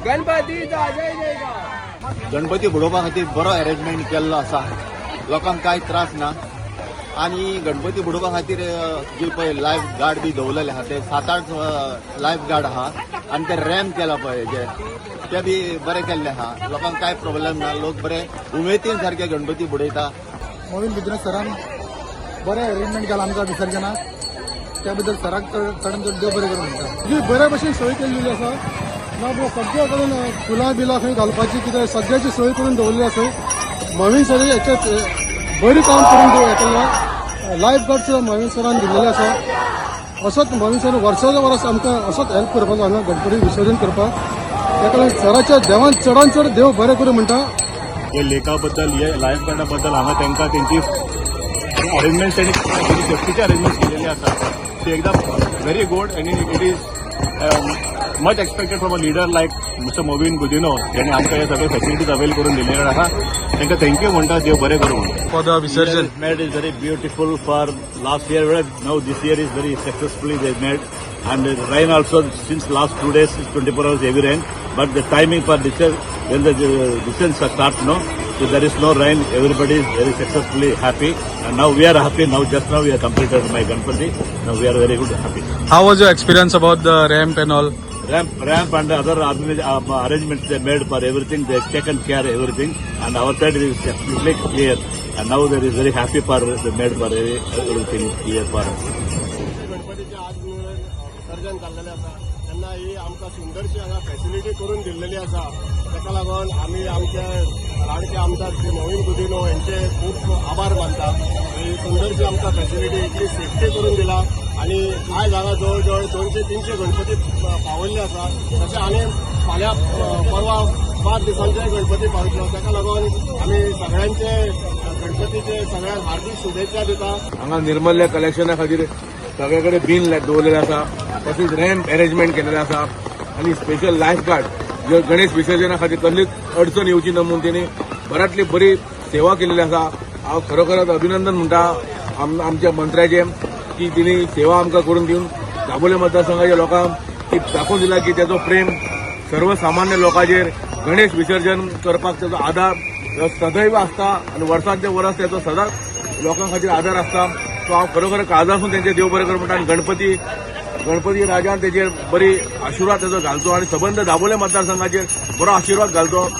गणपतीचा जय जयकार। गणपती बुडोवपा खातीर बरो अरेंजमेंट केल्लो आसा, लोकांक कांय त्रास ना। आणि गणपती बुडोवपा खातीर जे पळय लायफ गार्ड बी दवरलेले आहा ते 7-8 लायफ गार्ड आहा आणि ते रॅम्प केला पळय ते बी बरे केल्ले आहा। लोकांक कांय प्रॉब्लेम ना, लोक बरे उमेदीन सारखे गणपती बुडयता। मोहीन बिजनेस सरान बरें अरेंजमेंट केला आमकां विसर्जनाक, त्या बद्दल सराक चडान चड देव बरें करूं म्हणटा। जी बऱ्या भशेन सोय केल्ली आसा ना, सगळ्या कडेन फुलां बिलां खंय घालपाची कितें सगळ्याची सोय करून दवरली आसा। मोहीन सर हेचे बरी काम करून केल्लो, लायफ गार्ड सुद्दां मोहीन सरान दिल्लेले आसा। असोच मोहीन सर वर्साच्या वर्स आमकां असोच हेल्प करपाक हांगा गणपती विसर्जन करपाक, ताका लागून सराच्या देवान चडान चड देव बरें करूं म्हणटा। हे लेखा बद्दल हे लायफ गार्डा बद्दल हांगा तांकां तेंची अरेंजमेंट त्यांनी सेफ्टीचे अरेंजमेंट केलेले आसा, ते एकदम very good and it is much expected from a leader like mister Mauvin Godinho, ज्यांनी आमकां हे सगळे फॅसिलिटीज अवेल करून दिलेले आहा। तांकां थँक्यू म्हणटा, देव बरें करूं म्हणटा। फॉर द विसर्जन made is very beautiful for last year. Now this year is very successfully they made, and the rain also since last 2 days is 24 hours heavy rain. But the timing for this year when the descent starts, no, so there is no rain. Everybody is very successfully happy, and now we are happy. Now just now we have completed my Ganpati. Now we are very good happy. How was your experience about the ramp and all? Ramp and other arrangements they made for everything. They have taken care of everything, and our side is completely clear. And now there is very happy for they made for everything clear for us. गणपतीचे आज विसर्जन चाललेले आसा तेन्ना ही आमकां सुंदरशी हांगा facility करून दिल्लेली आसा। ताका लागून आमी आमचे लाडके आमदार श्री मोहीन गुदिनो यांचे खूप आभार मानता। ही सुंदरशी आमकां फॅसिलिटी इतली सेफ्टी करून दिला आणि आयज हांगा जवळ जवळ 200-300 गणपती पावल्ले आसा। तशें आनी फाल्यां परवा 5 दिसांचे गणपती पावतलो, ताका लागून आमी सगळ्यांचे गणपतीचे सगळ्यांक हार्दिक शुभेच्छा दिता। हांगा निर्मल्य कलेक्शना खातीर सगळे कडेन बीन दवरलेले आसा, तशेंच रॅम्प अरेंजमेंट केलेले आसा आणि स्पेशल लायफ गार्ड जे गणेश विसर्जना खातीर कसलीच अडचण येवची ना म्हणून तेणी बऱ्यांतली बरी सेवा केलेली आसा। हांव खरोखरच अभिनंदन म्हणटा आमच्या मंत्र्याचे की तिणी सेवा आमकां करून दिवन दाबोळे मतदारसंघाच्या लोकांक ती दाखोवन दिला की त्याचो प्रेम सर्वसामान्य लोकांचेर गणेश विसर्जन करपाक त्याचो आदार सदैव आसता आणि वर्सांचे वर्स त्याचो सदांच लोकां खातीर आदार आसता। सो हांव खरोखर काळजासून तेंचे देव बरें करूं म्हणटा आनी गणपती राजान तेजेर बरी आशिर्वाद तेजो घालचो आणि सबंद दाबोळे मतदारसंघाचेर बरो आशिर्वाद घालचो।